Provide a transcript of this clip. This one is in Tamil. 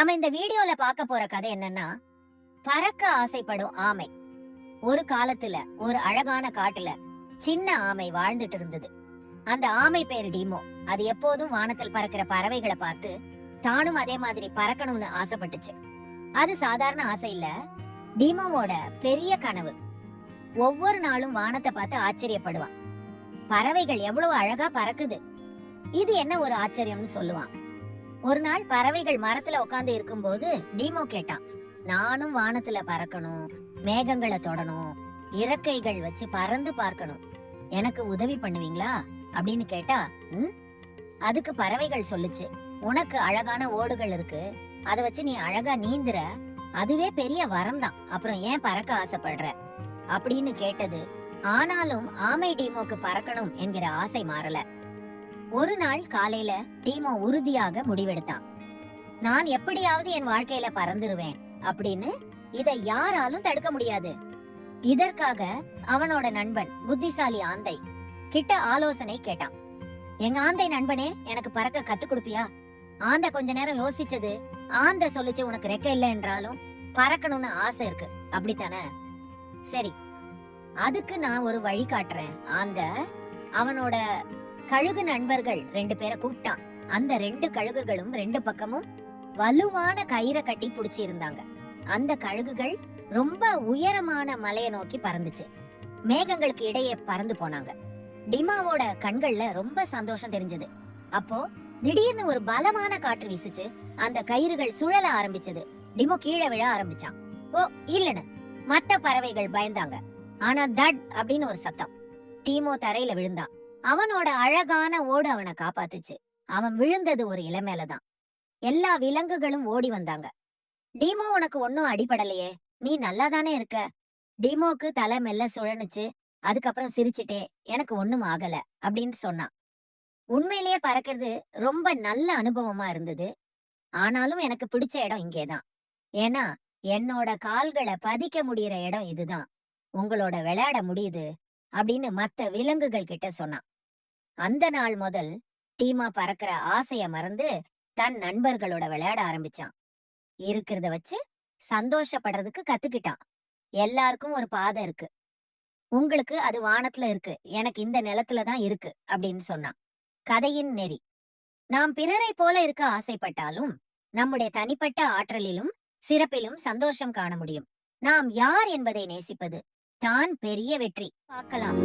நம்ம இந்த வீடியோல பார்க்க போற கதை என்னன்னா, பறக்க ஆசைப்படும் ஆமை. ஒரு காலத்துல ஒரு அழகான காட்டுல சின்ன ஆமை வாழ்ந்துட்டு இருந்தது. அந்த ஆமை பேரு டீமோ. அது எப்போதும் வானத்தில் பறக்கிற பறவைகளை பார்த்து தானும் அதே மாதிரி பறக்கணும்னு ஆசைப்பட்டுச்சு. அது சாதாரண ஆசை இல்ல, டீமோவோட பெரிய கனவு. ஒவ்வொரு நாளும் வானத்தை பார்த்து ஆச்சரியப்படுவான். பறவைகள் எவ்வளவு அழகா பறக்குது, இது என்ன ஒரு ஆச்சரியம்னு சொல்லுவான். ஒரு நாள் பறவைகள் மரத்துல உட்கார்ந்து இருக்கும்போது டீமோ கேட்டான், நானும் வானத்துல பறக்கணும், மேகங்களை தொடணும், இறக்கைகள் வச்சு பறந்து பார்க்கணும், எனக்கு உதவி பண்ணுவீங்களா அப்படின்னு கேட்டா, அதுக்கு பறவைகள் சொல்லுச்சு, உனக்கு அழகான ஓடுகள் இருக்கு, அத வச்சு நீ அழகா நீந்துற, அதுவே பெரிய வரம் தான், அப்புறம் ஏன் பறக்க ஆசைப்படுற அப்படின்னு கேட்டது. ஆனாலும் ஆமை டீமோக்கு பறக்கணும் என்கிற ஆசை மாறல. ஒரு நாள் காலையில டீமோ உறுதியாக முடிவெடுத்தான், நான் எப்படியாவது என் வாழ்க்கையில பறந்துருவேன் அப்படின்னு. இதை யாராலும் தடுக்க முடியாது. இதற்காக அவனோட நண்பன் புத்திசாலி ஆந்தை கிட்ட ஆலோசனை கேட்டான். எங்க ஆந்தை நண்பனே, எனக்கு பறக்க கத்து கொடுப்பியா? ஆந்தை கொஞ்ச நேரம் யோசிச்சது. ஆந்தை சொல்லுச்சு, உனக்கு ரெக்க இல்லை என்றாலும் பறக்கணும்னு ஆசை இருக்கு, அப்படித்தானே? சரி, அதுக்கு நான் ஒரு வழி காட்டுறேன். ஆந்தை அவனோட கழுகு நண்பர்கள் 2 பேரை கூப்பிட்டான். அந்த 2 கழுகுகளும் 2 பக்கமும் வலுவான கயிறை கட்டி புடிச்சு இருந்தாங்க. அந்த கழுகுகள் ரொம்ப உயரமான மலையை நோக்கி பறந்துச்சு. மேகங்களுக்கு இடையே பறந்து போனாங்க. டிமாவோட கண்கள்ல ரொம்ப சந்தோஷம் தெரிஞ்சது. அப்போ திடீர்னு ஒரு பலமான காற்று வீசுச்சு. அந்த கயிறுகள் சுழல ஆரம்பிச்சது. டிமோ கீழே விழ ஆரம்பிச்சான். ஓ இல்லன்னு மற்ற பறவைகள் பயந்தாங்க. ஆனா தட் அப்படின்னு ஒரு சத்தம். டீமோ தரையில விழுந்தான். அவனோட அழகான ஓடு அவனை காப்பாத்துச்சு. அவன் விழுந்தது ஒரு இலை மேலதான். எல்லா விலங்குகளும் ஓடி வந்தாங்க. டீமோ, உனக்கு ஒன்னும் அடிபடலையே, நீ நல்லா தானே இருக்க? டீமோக்கு தலை மெல்ல சுழனுச்சு. அதுக்கப்புறம் சிரிச்சுட்டே, எனக்கு ஒண்ணும் ஆகல அப்படின்னு சொன்னான். உண்மையிலேயே பறக்கிறது ரொம்ப நல்ல அனுபவமா இருந்தது. ஆனாலும் எனக்கு பிடிச்ச இடம் இங்கேதான். ஏன்னா என்னோட கால்களை பதிக்க முடியற இடம் இதுதான். உங்களோட விளையாட முடியுது அப்படின்னு மத்த விலங்குகள் கிட்ட சொன்னான். அந்த நாள் முதல் டீமா பறக்கிற ஆசைய மறந்து தன் நண்பர்களோட விளையாட ஆரம்பிச்சான். இருக்கிறத வச்சு சந்தோஷப்படுறதுக்கு கத்துக்கிட்டான். எல்லாருக்கும் ஒரு பாதை இருக்கு, உங்களுக்கு அது வானத்துல இருக்கு, எனக்கு இந்த நிலத்துல தான் இருக்கு அப்படின்னு சொன்னான். கதையின் நெறி: நாம் பிறரை போல இருக்க ஆசைப்பட்டாலும் நம்முடைய தனிப்பட்ட ஆற்றலிலும் சிறப்பிலும் சந்தோஷம் காண முடியும். நாம் யார் என்பதை நேசிப்பது தான் பெரிய வெற்றி. பார்க்கலாம்.